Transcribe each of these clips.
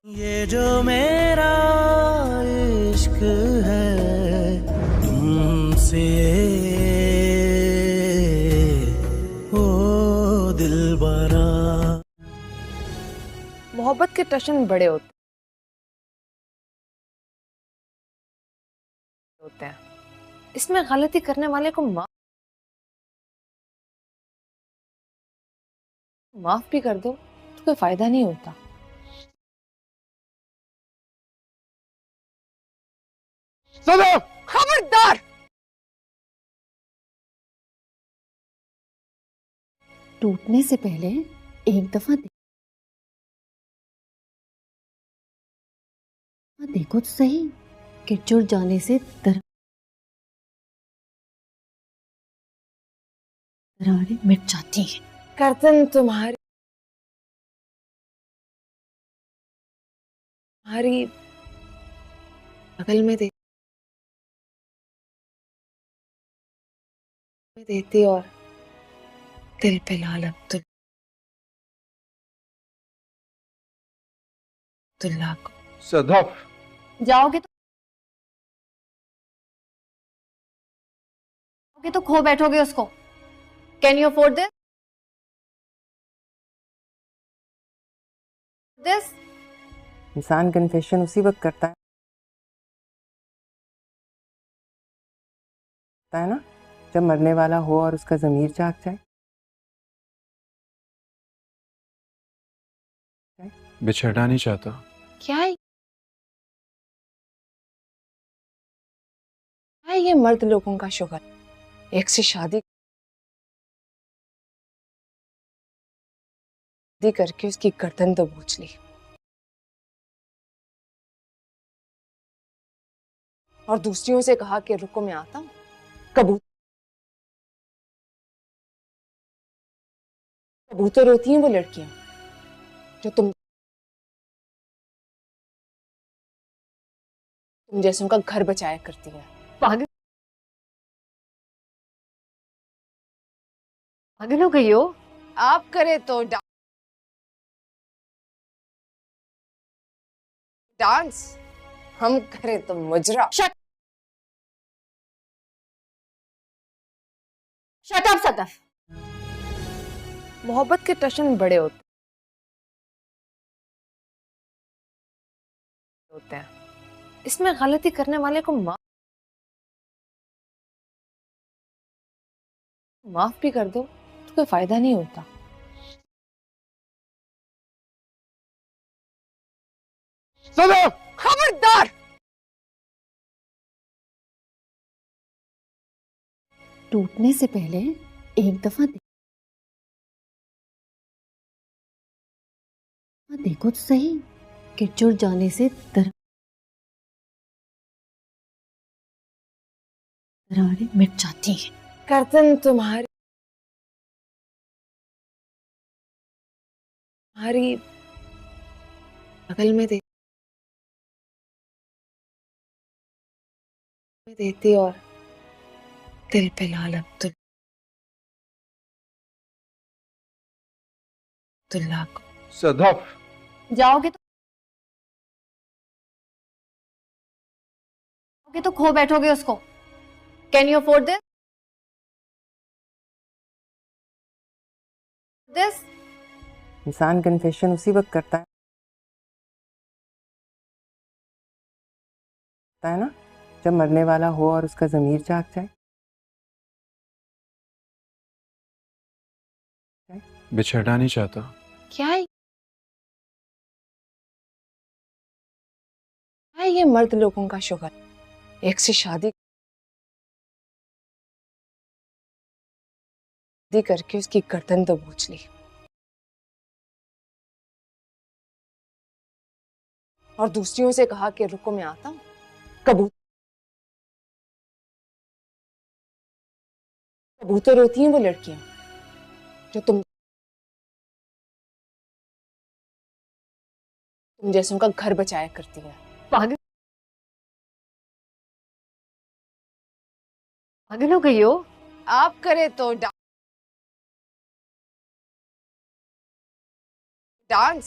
یہ جو میرا عشق ہے تم سے او دل برا. محبت کے ٹشن بڑے ہوتے ہیں. اس میں غلطی کرنے والے کو معاف بھی کر دو تو کوئی فائدہ نہیں ہوتا. خبردار! ٹوٹنے سے پہلے ایک دفعہ دیکھو تو صحیح کہ جڑ جانے سے دراریں مٹ جاتی ہیں. کرتن تمہاری بغل میں دیتی اور دل پہ لال عبداللہ کو. صدف جاؤ گے تو کھو بیٹھو گے اس کو. کین یو افورڈ دس؟ انسان کنفیشن اسی وقت کرتا ہے نا جب مرنے والا ہو اور اس کا ضمیر جاگ جائے. بچھڑنا نہیں چاہتا. کیا ہے یہ مرد لوگوں کا شوہر ایک سے شادی کر کے اس کی گردن تو بوچھ لی اور دوسریوں سے کہا کہ رکو میں آتا ہوں. کبوتر ہوتی ہیں وہ لڑکیاں جو تم جیسوں کا گھر بچایا کرتی ہیں. پاگل ہو گئی ہو؟ آپ کرے تو ڈانس، ہم کرے تو مجرا. شٹ اپ صدف. محبت کے ٹشن بڑے ہوتے ہیں. اس میں غلطی کرنے والے کو معاف بھی کر دو تو کوئی فائدہ نہیں ہوتا. صدف خبردار! ٹوٹنے سے پہلے ایک دفعہ دیکھو تو صحیح کہ جڑ جانے سے دراریں مٹ جاتی ہیں. کرتن تمہاری بغل میں دیتی اور دل پہ لال عبداللہ کو. صدف جاؤ گے تو کھو بیٹھو گے اس کو. کین یو افورڈ دس؟ انسان کنفیشن اسی وقت کرتا ہے نا جب مرنے والا ہو اور اس کا ضمیر جاگ جائے. بچھڑنا نہیں چاہتا. کیا ہے یہ مرد لوگوں کا شوہر ایک سے شادی کر کے اس کی گردن تو بوچھ لی اور دوسریوں سے کہا کہ رکو میں آتا ہوں. کبوتر ہوتی ہیں وہ لڑکیاں جو تم جیسوں کا گھر بچایا کرتی ہیں. پاگل ہو گئی ہو؟ آپ کرے تو ڈانس،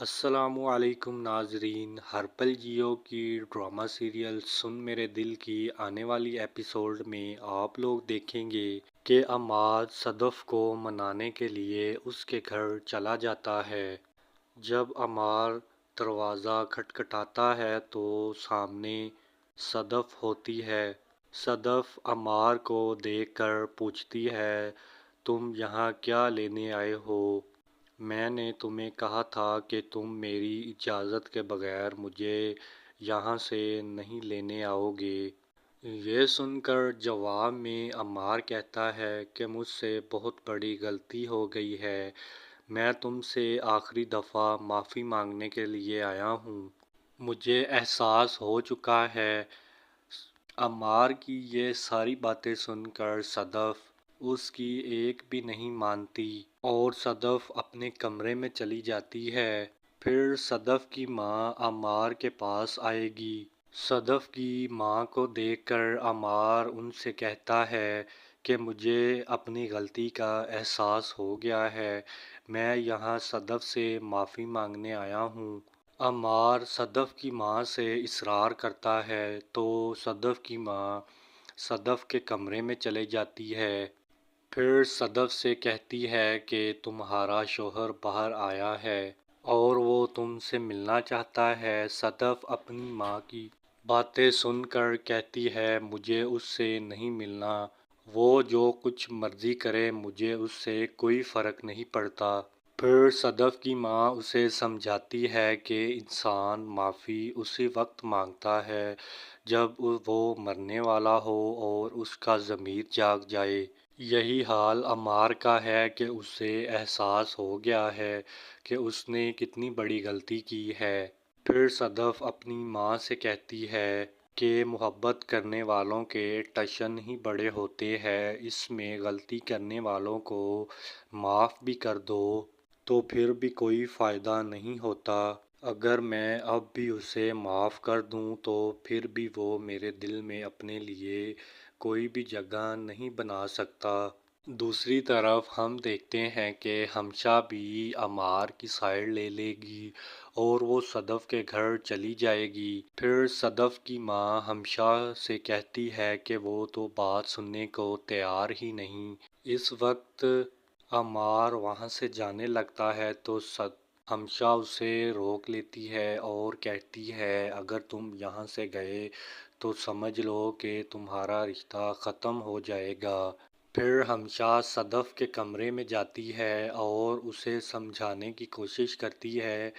السلام علیکم ناظرین، ہر پل جیو کی ڈرامہ سیریل سن میرے دل کی آنے والی ایپیسوڈ میں آپ لوگ دیکھیں گے کہ عمار صدف کو منانے کے لیے اس کے گھر چلا جاتا ہے۔ جب عمار دروازہ کھٹکھٹاتا ہے تو سامنے صدف ہوتی ہے۔ صدف عمار کو دیکھ کر پوچھتی ہے، تم یہاں کیا لینے آئے ہو؟ میں نے تمہیں کہا تھا کہ تم میری اجازت کے بغیر مجھے یہاں سے نہیں لینے آؤ گے۔ یہ سن کر جواب میں عمار کہتا ہے کہ مجھ سے بہت بڑی غلطی ہو گئی ہے، میں تم سے آخری دفعہ معافی مانگنے کے لیے آیا ہوں، مجھے احساس ہو چکا ہے۔ عمار کی یہ ساری باتیں سن کر صدف اس کی ایک بھی نہیں مانتی اور صدف اپنے کمرے میں چلی جاتی ہے۔ پھر صدف کی ماں عمار کے پاس آئے گی۔ صدف کی ماں کو دیکھ کر عمار ان سے کہتا ہے کہ مجھے اپنی غلطی کا احساس ہو گیا ہے، میں یہاں صدف سے معافی مانگنے آیا ہوں۔ عمار صدف کی ماں سے اصرار کرتا ہے تو صدف کی ماں صدف کے کمرے میں چلے جاتی ہے۔ پھر صدف سے کہتی ہے کہ تمہارا شوہر باہر آیا ہے اور وہ تم سے ملنا چاہتا ہے۔ صدف اپنی ماں کی باتیں سن کر کہتی ہے، مجھے اس سے نہیں ملنا، وہ جو کچھ مرضی کرے، مجھے اس سے کوئی فرق نہیں پڑتا۔ پھر صدف کی ماں اسے سمجھاتی ہے کہ انسان معافی اسی وقت مانگتا ہے جب وہ مرنے والا ہو اور اس کا ضمیر جاگ جائے۔ یہی حال عمار کا ہے کہ اسے احساس ہو گیا ہے کہ اس نے کتنی بڑی غلطی کی ہے۔ پھر صدف اپنی ماں سے کہتی ہے کہ محبت کرنے والوں کے ٹشن ہی بڑے ہوتے ہیں، اس میں غلطی کرنے والوں کو معاف بھی کر دو تو پھر بھی کوئی فائدہ نہیں ہوتا۔ اگر میں اب بھی اسے معاف کر دوں تو پھر بھی وہ میرے دل میں اپنے لیے کوئی بھی جگہ نہیں بنا سکتا۔ دوسری طرف ہم دیکھتے ہیں کہ ہمشا بھی عمار کی سائیڈ لے لے گی اور وہ صدف کے گھر چلی جائے گی۔ پھر صدف کی ماں ہمشا سے کہتی ہے کہ وہ تو بات سننے کو تیار ہی نہیں۔ اس وقت عمار وہاں سے جانے لگتا ہے تو ہمشا اسے روک لیتی ہے اور کہتی ہے، اگر تم یہاں سے گئے تو سمجھ لو کہ تمہارا رشتہ ختم ہو جائے گا۔ پھر ہمشا صدف کے کمرے میں جاتی ہے اور اسے سمجھانے کی کوشش کرتی ہے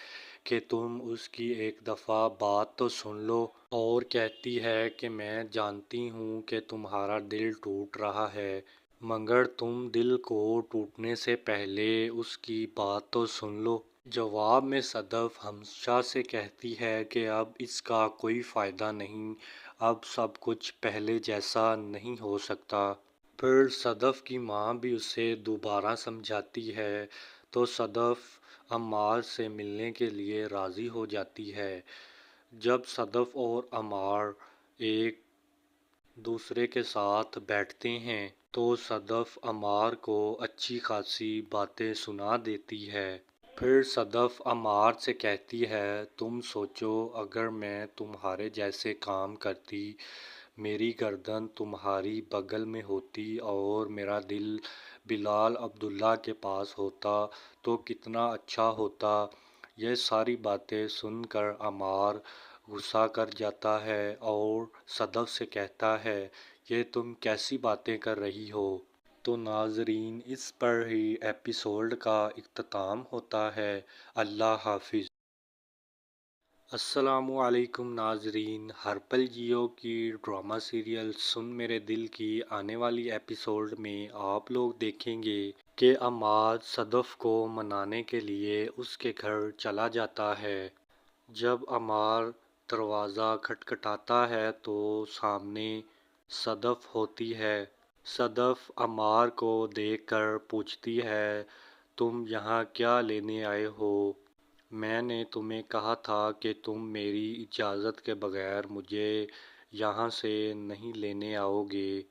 کہ تم اس کی ایک دفعہ بات تو سن لو، اور کہتی ہے کہ میں جانتی ہوں کہ تمہارا دل ٹوٹ رہا ہے، مگر تم دل کو ٹوٹنے سے پہلے اس کی بات تو سن لو۔ جواب میں صدف ہمشا سے کہتی ہے کہ اب اس کا کوئی فائدہ نہیں، اب سب کچھ پہلے جیسا نہیں ہو سکتا۔ پھر صدف کی ماں بھی اسے دوبارہ سمجھاتی ہے تو صدف عمار سے ملنے کے لیے راضی ہو جاتی ہے۔ جب صدف اور عمار ایک دوسرے کے ساتھ بیٹھتے ہیں تو صدف عمار کو اچھی خاصی باتیں سنا دیتی ہے۔ پھر صدف عمار سے کہتی ہے، تم سوچو اگر میں تمہارے جیسے کام کرتی، میری گردن تمہاری بغل میں ہوتی اور میرا دل بلال عبداللہ کے پاس ہوتا تو کتنا اچھا ہوتا۔ یہ ساری باتیں سن کر عمار غصہ کر جاتا ہے اور صدف سے کہتا ہے، یہ تم کیسی باتیں کر رہی ہو؟ تو ناظرین، اس پر ہی ایپیسوڈ کا اختتام ہوتا ہے۔ اللہ حافظ۔ السلام علیکم ناظرین، ہر پل جیو کی ڈرامہ سیریل سن میرے دل کی آنے والی ایپیسوڈ میں آپ لوگ دیکھیں گے کہ عمار صدف کو منانے کے لیے اس کے گھر چلا جاتا ہے۔ جب عمار دروازہ کھٹکھٹاتا ہے تو سامنے صدف ہوتی ہے۔ صدف عمار کو دیکھ کر پوچھتی ہے، تم یہاں کیا لینے آئے ہو؟ میں نے تمہیں کہا تھا کہ تم میری اجازت کے بغیر مجھے یہاں سے نہیں لینے آؤ گے۔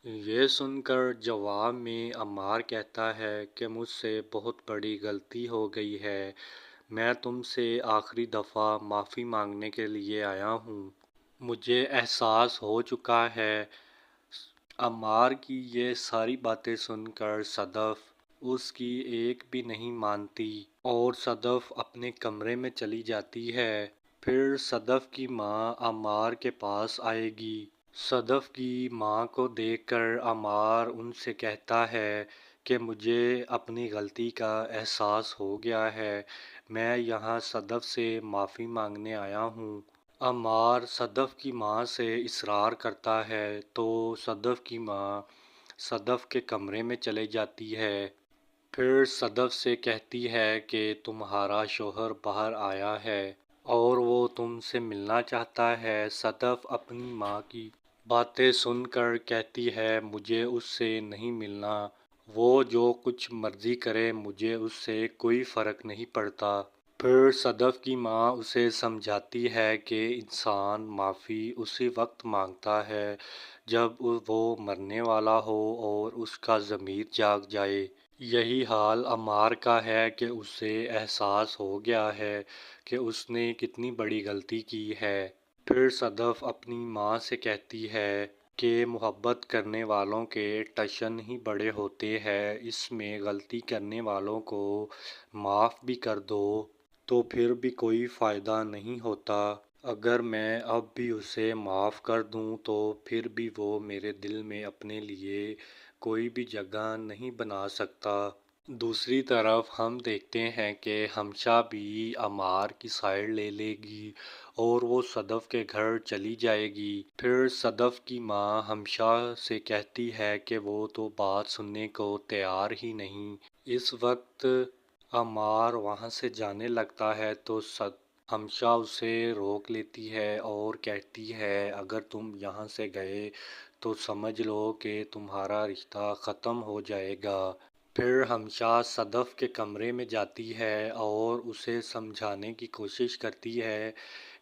یہ سن کر جواب میں عمار کہتا ہے کہ مجھ سے بہت بڑی غلطی ہو گئی ہے، میں تم سے آخری دفعہ معافی مانگنے کے لیے آیا ہوں۔ مجھے احساس ہو چکا ہے۔ عمار کی یہ ساری باتیں سن کر صدف اس کی ایک بھی نہیں مانتی اور صدف اپنے کمرے میں چلی جاتی ہے۔ پھر صدف کی ماں عمار کے پاس آئے گی۔ صدف کی ماں کو دیکھ کر عمار ان سے کہتا ہے کہ مجھے اپنی غلطی کا احساس ہو گیا ہے، میں یہاں صدف سے معافی مانگنے آیا ہوں۔ عمار صدف کی ماں سے اصرار کرتا ہے تو صدف کی ماں صدف کے کمرے میں چلے جاتی ہے۔ پھر صدف سے کہتی ہے کہ تمہارا شوہر باہر آیا ہے اور وہ تم سے ملنا چاہتا ہے۔ صدف اپنی ماں کی باتیں سن کر کہتی ہے مجھے اس سے نہیں ملنا، وہ جو کچھ مرضی کرے، مجھے اس سے کوئی فرق نہیں پڑتا۔ پھر صدف کی ماں اسے سمجھاتی ہے کہ انسان معافی اسی وقت مانگتا ہے جب وہ مرنے والا ہو اور اس کا ضمیر جاگ جائے۔ یہی حال عمار کا ہے کہ اسے احساس ہو گیا ہے کہ اس نے کتنی بڑی غلطی کی ہے۔ پھر صدف اپنی ماں سے کہتی ہے کہ محبت کرنے والوں کے ٹشن ہی بڑے ہوتے ہیں، اس میں غلطی کرنے والوں کو معاف بھی کر دو تو پھر بھی کوئی فائدہ نہیں ہوتا۔ اگر میں اب بھی اسے معاف کر دوں تو پھر بھی وہ میرے دل میں اپنے لیے کوئی بھی جگہ نہیں بنا سکتا۔ دوسری طرف ہم دیکھتے ہیں کہ ہمشا بھی عمار کی سائیڈ لے لے گی اور وہ صدف کے گھر چلی جائے گی۔ پھر صدف کی ماں ہمشا سے کہتی ہے کہ وہ تو بات سننے کو تیار ہی نہیں۔ اس وقت عمار وہاں سے جانے لگتا ہے تو ہمشا اسے روک لیتی ہے اور کہتی ہے اگر تم یہاں سے گئے تو سمجھ لو کہ تمہارا رشتہ ختم ہو جائے گا۔ پھر ہمشا صدف کے کمرے میں جاتی ہے اور اسے سمجھانے کی کوشش کرتی ہے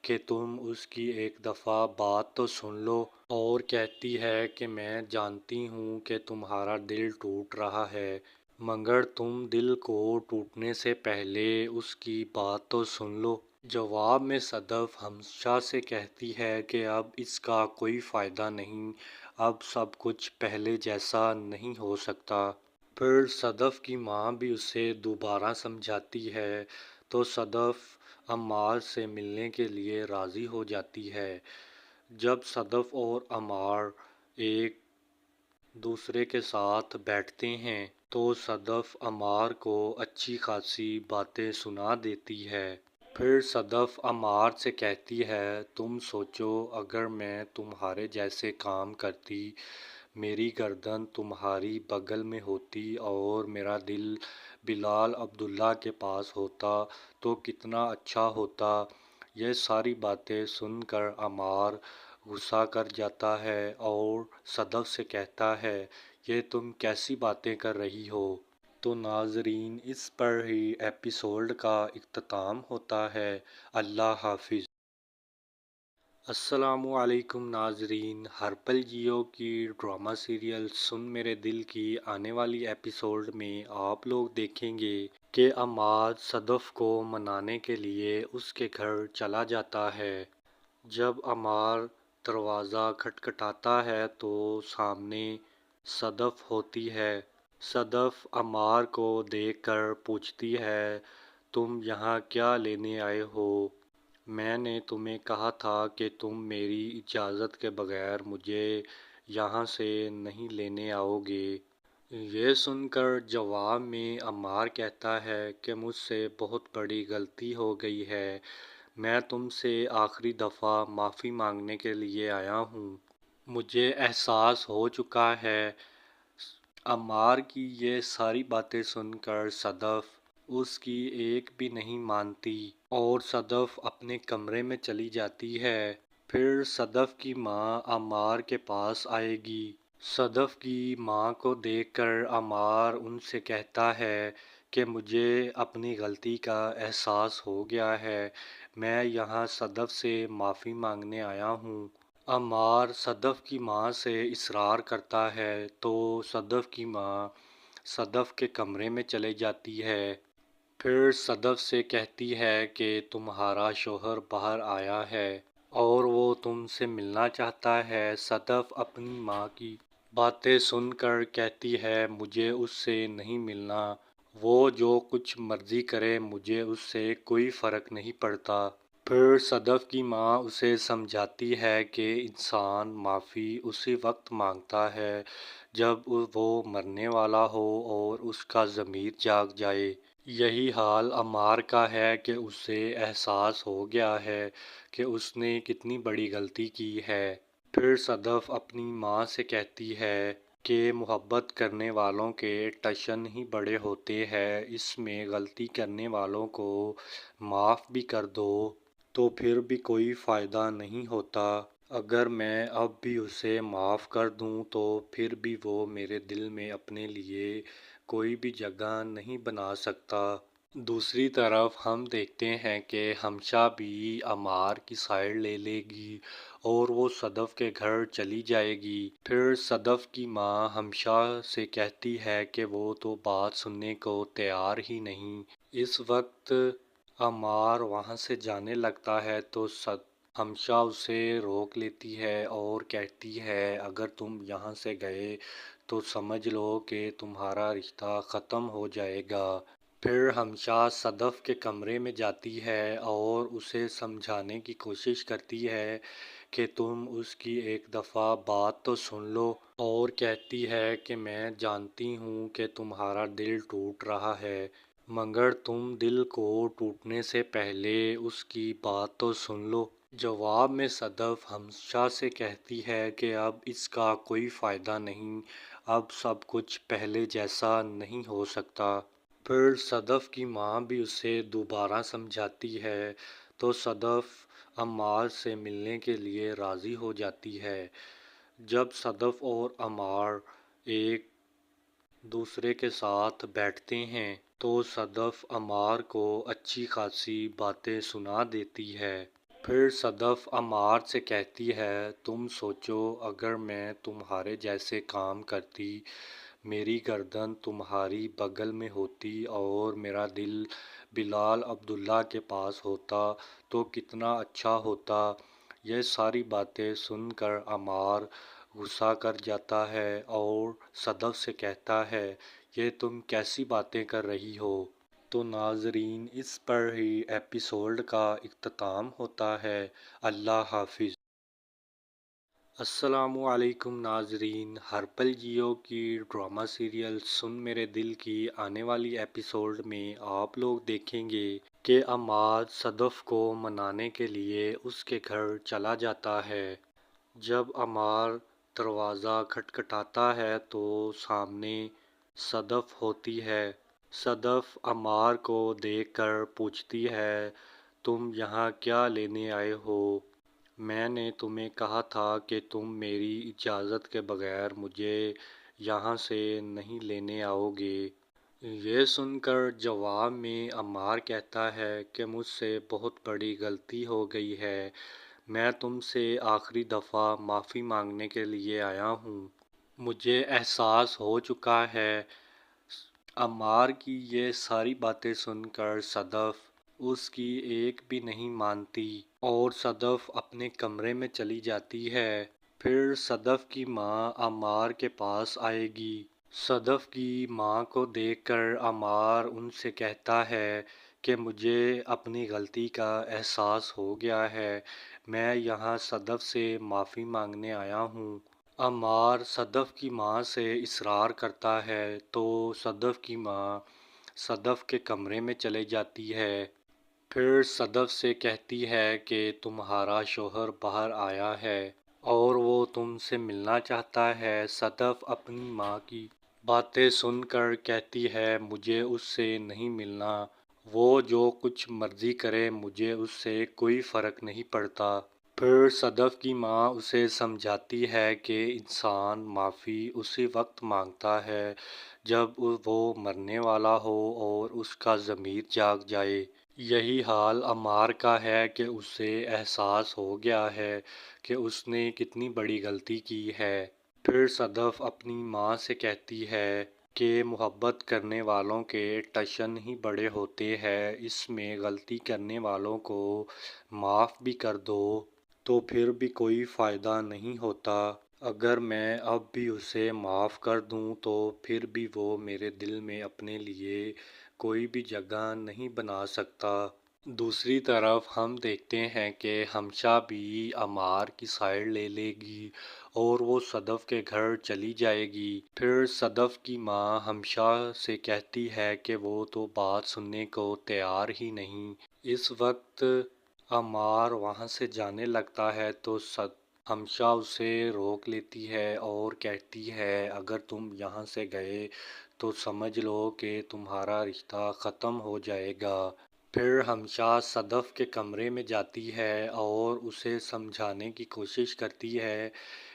کہ تم اس کی ایک دفعہ بات تو سن لو، اور کہتی ہے کہ میں جانتی ہوں کہ تمہارا دل ٹوٹ رہا ہے، مگر تم دل کو ٹوٹنے سے پہلے اس کی بات تو سن لو۔ جواب میں صدف ہمشا سے کہتی ہے کہ اب اس کا کوئی فائدہ نہیں، اب سب کچھ پہلے جیسا نہیں ہو سکتا۔ پھر صدف کی ماں بھی اسے دوبارہ سمجھاتی ہے تو صدف عمار سے ملنے کے لیے راضی ہو جاتی ہے۔ جب صدف اور عمار ایک دوسرے کے ساتھ بیٹھتے ہیں تو صدف عمار کو اچھی خاصی باتیں سنا دیتی ہے۔ پھر صدف عمار سے کہتی ہے تم سوچو اگر میں تمہارے جیسے کام کرتی، میری گردن تمہاری بغل میں ہوتی اور میرا دل بلال عبداللہ کے پاس ہوتا تو کتنا اچھا ہوتا۔ یہ ساری باتیں سن کر عمار غصہ کر جاتا ہے اور صدف سے کہتا ہے یہ تم کیسی باتیں کر رہی ہو۔ تو ناظرین اس پر ہی ایپیسوڈ کا اختتام ہوتا ہے۔ اللہ حافظ۔ السلام علیکم ناظرین، ہرپل جیو کی ڈرامہ سیریل سن میرے دل کی آنے والی ایپیسوڈ میں آپ لوگ دیکھیں گے کہ عمار صدف کو منانے کے لیے اس کے گھر چلا جاتا ہے۔ جب عمار دروازہ کھٹکھٹاتا ہے تو سامنے صدف ہوتی ہے۔ صدف عمار کو دیکھ کر پوچھتی ہے تم یہاں کیا لینے آئے ہو؟ میں نے تمہیں کہا تھا کہ تم میری اجازت کے بغیر مجھے یہاں سے نہیں لینے آؤ گے۔ یہ سن کر جواب میں عمار کہتا ہے کہ مجھ سے بہت بڑی غلطی ہو گئی ہے، میں تم سے آخری دفعہ معافی مانگنے کے لیے آیا ہوں، مجھے احساس ہو چکا ہے۔ عمار کی یہ ساری باتیں سن کر صدف اس کی ایک بھی نہیں مانتی اور صدف اپنے کمرے میں چلی جاتی ہے۔ پھر صدف کی ماں عمار کے پاس آئے گی۔ صدف کی ماں کو دیکھ کر عمار ان سے کہتا ہے کہ مجھے اپنی غلطی کا احساس ہو گیا ہے، میں یہاں صدف سے معافی مانگنے آیا ہوں۔ عمار صدف کی ماں سے اصرار کرتا ہے تو صدف کی ماں صدف کے کمرے میں چلے جاتی ہے۔ پھر صدف سے کہتی ہے کہ تمہارا شوہر باہر آیا ہے اور وہ تم سے ملنا چاہتا ہے۔ صدف اپنی ماں کی باتیں سن کر کہتی ہے مجھے اس سے نہیں ملنا، وہ جو کچھ مرضی کرے مجھے اس سے کوئی فرق نہیں پڑتا۔ پھر صدف کی ماں اسے سمجھاتی ہے کہ انسان معافی اسی وقت مانگتا ہے جب وہ مرنے والا ہو اور اس کا ضمیر جاگ جائے۔ یہی حال عمار کا ہے کہ اسے احساس ہو گیا ہے کہ اس نے کتنی بڑی غلطی کی ہے۔ پھر صدف اپنی ماں سے کہتی ہے کہ محبت کرنے والوں کے ٹشن ہی بڑے ہوتے ہیں، اس میں غلطی کرنے والوں کو معاف بھی کر دو تو پھر بھی کوئی فائدہ نہیں ہوتا۔ اگر میں اب بھی اسے معاف کر دوں تو پھر بھی وہ میرے دل میں اپنے لیے کوئی بھی جگہ نہیں بنا سکتا۔ دوسری طرف ہم دیکھتے ہیں کہ ہمشا بھی عمار کی سائیڈ لے لے گی اور وہ صدف کے گھر چلی جائے گی۔ پھر صدف کی ماں ہمشا سے کہتی ہے کہ وہ تو بات سننے کو تیار ہی نہیں۔ اس وقت عمار وہاں سے جانے لگتا ہے تو ہمشا اسے روک لیتی ہے اور کہتی ہے اگر تم یہاں سے گئے تو سمجھ لو کہ تمہارا رشتہ ختم ہو جائے گا۔ پھر ہمشا صدف کے کمرے میں جاتی ہے اور اسے سمجھانے کی کوشش کرتی ہے کہ تم اس کی ایک دفعہ بات تو سن لو، اور کہتی ہے کہ میں جانتی ہوں کہ تمہارا دل ٹوٹ رہا ہے، مگر تم دل کو ٹوٹنے سے پہلے اس کی بات تو سن لو۔ جواب میں صدف ہمشا سے کہتی ہے کہ اب اس کا کوئی فائدہ نہیں، اب سب کچھ پہلے جیسا نہیں ہو سکتا۔ پھر صدف کی ماں بھی اسے دوبارہ سمجھاتی ہے تو صدف عمار سے ملنے کے لیے راضی ہو جاتی ہے۔ جب صدف اور عمار ایک دوسرے کے ساتھ بیٹھتے ہیں تو صدف عمار کو اچھی خاصی باتیں سنا دیتی ہے۔ پھر صدف عمار سے کہتی ہے تم سوچو اگر میں تمہارے جیسے کام کرتی، میری گردن تمہاری بغل میں ہوتی اور میرا دل بلال عبداللہ کے پاس ہوتا تو کتنا اچھا ہوتا۔ یہ ساری باتیں سن کر عمار غصہ کر جاتا ہے اور صدف سے کہتا ہے یہ تم کیسی باتیں کر رہی ہو۔ تو ناظرین اس پر ہی ایپیسوڈ کا اختتام ہوتا ہے۔ اللہ حافظ۔ السلام علیکم ناظرین، ہر پل جیو کی ڈرامہ سیریل سن میرے دل کی آنے والی ایپیسوڈ میں آپ لوگ دیکھیں گے کہ عمار صدف کو منانے کے لیے اس کے گھر چلا جاتا ہے۔ جب عمار دروازہ کھٹکھٹاتا ہے تو سامنے صدف ہوتی ہے۔ صدف عمار کو دیکھ کر پوچھتی ہے تم یہاں کیا لینے آئے ہو؟ میں نے تمہیں کہا تھا کہ تم میری اجازت کے بغیر مجھے یہاں سے نہیں لینے آؤ گے۔ یہ سن کر جواب میں عمار کہتا ہے کہ مجھ سے بہت بڑی غلطی ہو گئی ہے، میں تم سے آخری دفعہ معافی مانگنے کے لیے آیا ہوں، مجھے احساس ہو چکا ہے۔ عمار کی یہ ساری باتیں سن کر صدف اس کی ایک بھی نہیں مانتی اور صدف اپنے کمرے میں چلی جاتی ہے۔ پھر صدف کی ماں عمار کے پاس آئے گی۔ صدف کی ماں کو دیکھ کر عمار ان سے کہتا ہے کہ مجھے اپنی غلطی کا احساس ہو گیا ہے، میں یہاں صدف سے معافی مانگنے آیا ہوں۔ عمار صدف کی ماں سے اصرار کرتا ہے تو صدف کی ماں صدف کے کمرے میں چلے جاتی ہے۔ پھر صدف سے کہتی ہے کہ تمہارا شوہر باہر آیا ہے اور وہ تم سے ملنا چاہتا ہے۔ صدف اپنی ماں کی باتیں سن کر کہتی ہے مجھے اس سے نہیں ملنا، وہ جو کچھ مرضی کرے مجھے اس سے کوئی فرق نہیں پڑتا۔ پھر صدف کی ماں اسے سمجھاتی ہے کہ انسان معافی اسی وقت مانگتا ہے جب وہ مرنے والا ہو اور اس کا ضمیر جاگ جائے۔ یہی حال عمار کا ہے کہ اسے احساس ہو گیا ہے کہ اس نے کتنی بڑی غلطی کی ہے۔ پھر صدف اپنی ماں سے کہتی ہے کہ محبت کرنے والوں کے ٹشن ہی بڑے ہوتے ہیں، اس میں غلطی کرنے والوں کو معاف بھی کر دو تو پھر بھی کوئی فائدہ نہیں ہوتا۔ اگر میں اب بھی اسے معاف کر دوں تو پھر بھی وہ میرے دل میں اپنے لیے کوئی بھی جگہ نہیں بنا سکتا۔ دوسری طرف ہم دیکھتے ہیں کہ ہمشا بھی عمار کی سائیڈ لے لے گی اور وہ صدف کے گھر چلی جائے گی۔ پھر صدف کی ماں ہمشا سے کہتی ہے کہ وہ تو بات سننے کو تیار ہی نہیں۔ اس وقت عمار وہاں سے جانے لگتا ہے تو ہمشا اسے روک لیتی ہے اور کہتی ہے اگر تم یہاں سے گئے تو سمجھ لو کہ تمہارا رشتہ ختم ہو جائے گا۔ پھر ہمشا صدف کے کمرے میں جاتی ہے اور اسے سمجھانے کی کوشش کرتی ہے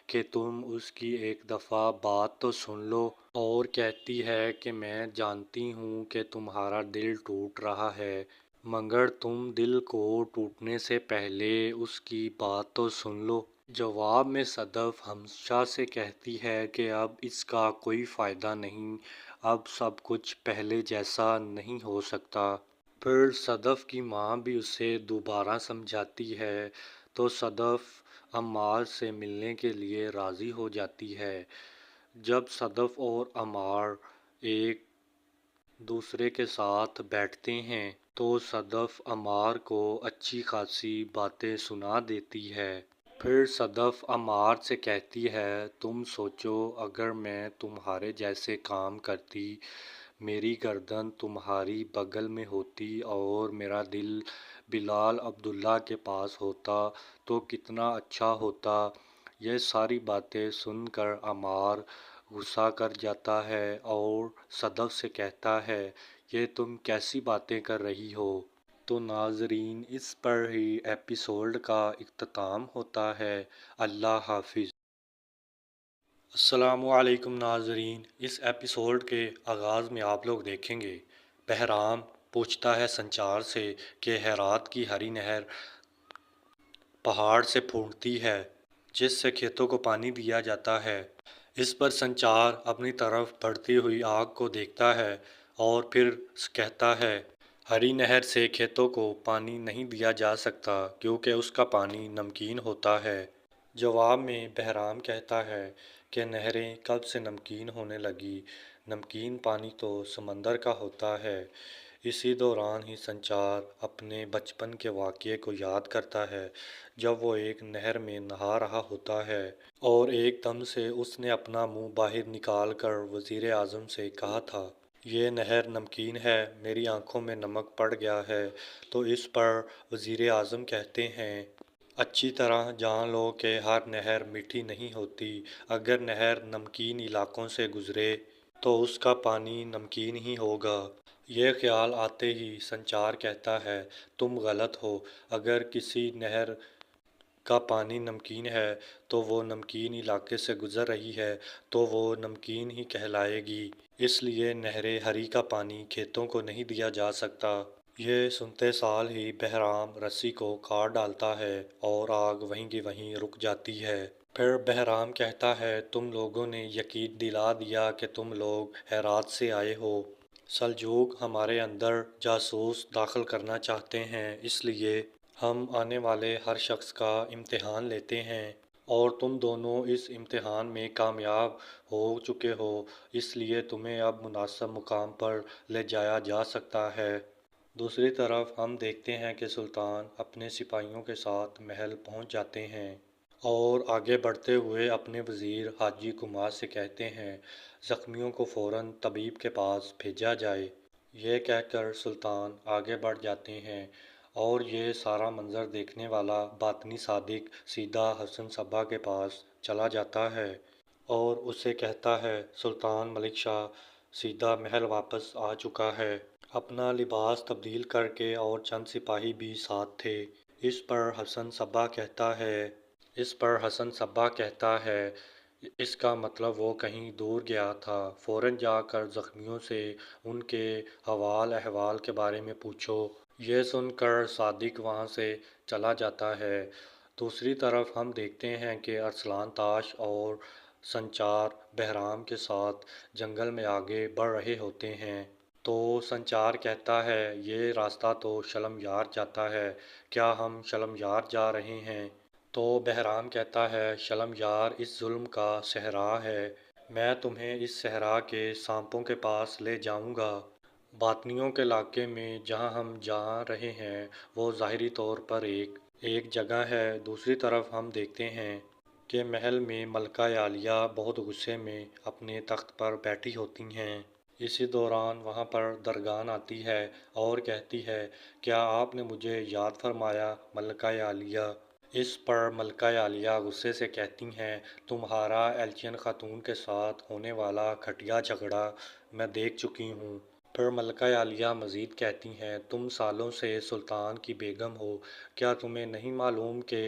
کہ تم اس کی ایک دفعہ بات تو سن لو، اور کہتی ہے کہ میں جانتی ہوں کہ تمہارا دل ٹوٹ رہا ہے، مگر تم دل کو ٹوٹنے سے پہلے اس کی بات تو سن لو۔ جواب میں صدف ہمشا سے کہتی ہے کہ اب اس کا کوئی فائدہ نہیں، اب سب کچھ پہلے جیسا نہیں ہو سکتا۔ پھر صدف کی ماں بھی اسے دوبارہ سمجھاتی ہے تو صدف عمار سے ملنے کے لیے راضی ہو جاتی ہے۔ جب صدف اور عمار ایک دوسرے کے ساتھ بیٹھتے ہیں تو صدف عمار کو اچھی خاصی باتیں سنا دیتی ہے۔ پھر صدف عمار سے کہتی ہے تم سوچو اگر میں تمہارے جیسے کام کرتی، میری گردن تمہاری بغل میں ہوتی اور میرا دل بلال عبداللہ کے پاس ہوتا تو کتنا اچھا ہوتا۔ یہ ساری باتیں سن کر عمار غصہ کر جاتا ہے اور صدف سے کہتا ہے یہ تم کیسی باتیں کر رہی ہو۔ تو ناظرین اس پر ہی ایپیسوڈ کا اختتام ہوتا ہے۔ اللہ حافظ۔ السلام علیکم ناظرین، اس ایپیسوڈ کے آغاز میں آپ لوگ دیکھیں گے بہرام پوچھتا ہے سنچار سے کہ ہیرات کی ہری نہر پہاڑ سے پھوٹتی ہے جس سے کھیتوں کو پانی دیا جاتا ہے۔ اس پر سنچار اپنی طرف بڑھتی ہوئی آگ کو دیکھتا ہے اور پھر کہتا ہے ہری نہر سے کھیتوں کو پانی نہیں دیا جا سکتا کیونکہ اس کا پانی نمکین ہوتا ہے۔ جواب میں بہرام کہتا ہے کہ نہریں کب سے نمکین ہونے لگی، نمکین پانی تو سمندر کا ہوتا ہے۔ اسی دوران ہی سنچار اپنے بچپن کے واقعے کو یاد کرتا ہے جب وہ ایک نہر میں نہا رہا ہوتا ہے اور ایک دم سے اس نے اپنا منہ باہر نکال کر وزیر اعظم سے کہا تھا یہ نہر نمکین ہے، میری آنکھوں میں نمک پڑ گیا ہے۔ تو اس پر وزیر اعظم کہتے ہیں اچھی طرح جان لو کہ ہر نہر میٹھی نہیں ہوتی، اگر نہر نمکین علاقوں سے گزرے تو اس کا پانی نمکین ہی ہوگا۔ یہ خیال آتے ہی سنچار کہتا ہے تم غلط ہو، اگر کسی نہر کا پانی نمکین ہے تو وہ نمکین علاقے سے گزر رہی ہے تو وہ نمکین ہی کہلائے گی، اس لیے نہر ہری کا پانی کھیتوں کو نہیں دیا جا سکتا۔ یہ سنتے سال ہی بہرام رسی کو کاٹ ڈالتا ہے اور آگ وہیں کی وہیں رک جاتی ہے۔ پھر بہرام کہتا ہے تم لوگوں نے یقین دلا دیا کہ تم لوگ ہیرات سے آئے ہو، سلجوق ہمارے اندر جاسوس داخل کرنا چاہتے ہیں، اس لیے ہم آنے والے ہر شخص کا امتحان لیتے ہیں اور تم دونوں اس امتحان میں کامیاب ہو چکے ہو، اس لیے تمہیں اب مناسب مقام پر لے جایا جا سکتا ہے۔ دوسری طرف ہم دیکھتے ہیں کہ سلطان اپنے سپاہیوں کے ساتھ محل پہنچ جاتے ہیں اور آگے بڑھتے ہوئے اپنے وزیر حاجی کمار سے کہتے ہیں زخمیوں کو فوراً طبیب کے پاس بھیجا جائے۔ یہ کہہ کر سلطان آگے بڑھ جاتے ہیں اور یہ سارا منظر دیکھنے والا باطنی صادق سیدھا حسن صبا کے پاس چلا جاتا ہے اور اسے کہتا ہے سلطان ملک شاہ سیدھا محل واپس آ چکا ہے، اپنا لباس تبدیل کر کے، اور چند سپاہی بھی ساتھ تھے۔ اس پر حسن صبا کہتا ہے اس کا مطلب وہ کہیں دور گیا تھا، فوراً جا کر زخمیوں سے ان کے حوال احوال کے بارے میں پوچھو۔ یہ سن کر صادق وہاں سے چلا جاتا ہے۔ دوسری طرف ہم دیکھتے ہیں کہ ارسلان تاش اور سنچار بہرام کے ساتھ جنگل میں آگے بڑھ رہے ہوتے ہیں تو سنچار کہتا ہے یہ راستہ تو شلم یار جاتا ہے، کیا ہم شلم یار جا رہے ہیں؟ تو بہرام کہتا ہے شلم یار اس ظلم کا صحرا ہے، میں تمہیں اس صحرا کے سانپوں کے پاس لے جاؤں گا۔ باطنیوں کے علاقے میں جہاں ہم جا رہے ہیں وہ ظاہری طور پر ایک جگہ ہے، دوسری طرف ہم دیکھتے ہیں کہ محل میں ملکہ عالیہ بہت غصے میں اپنے تخت پر بیٹھی ہوتی ہیں۔ اسی دوران وہاں پر درگان آتی ہے اور کہتی ہے کیا آپ نے مجھے یاد فرمایا ملکہ عالیہ؟ اس پر ملکہ عالیہ غصے سے کہتی ہیں تمہارا ایلچین خاتون کے ساتھ ہونے والا گھٹیا جھگڑا میں دیکھ چکی ہوں۔ پھر ملکہ عالیہ مزید کہتی ہیں تم سالوں سے سلطان کی بیگم ہو، کیا تمہیں نہیں معلوم کہ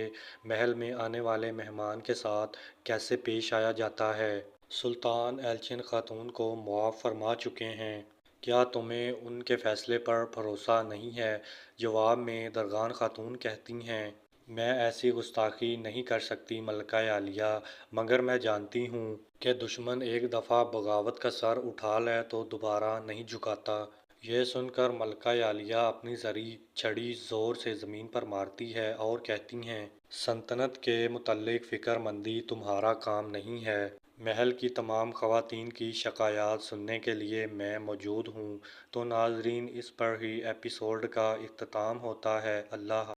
محل میں آنے والے مہمان کے ساتھ کیسے پیش آیا جاتا ہے؟ سلطان ایلچین خاتون کو معاف فرما چکے ہیں، کیا تمہیں ان کے فیصلے پر بھروسہ نہیں ہے؟ جواب میں درگان خاتون کہتی ہیں میں ایسی گستاخی نہیں کر سکتی ملکہ عالیہ، مگر میں جانتی ہوں کہ دشمن ایک دفعہ بغاوت کا سر اٹھا لے تو دوبارہ نہیں جھکاتا۔ یہ سن کر ملکہ عالیہ اپنی زرعی چھڑی زور سے زمین پر مارتی ہے اور کہتی ہیں سلطنت کے متعلق فکر مندی تمہارا کام نہیں ہے، محل کی تمام خواتین کی شکایات سننے کے لیے میں موجود ہوں۔ تو ناظرین اس پر ہی ایپیسوڈ کا اختتام ہوتا ہے۔ اللہ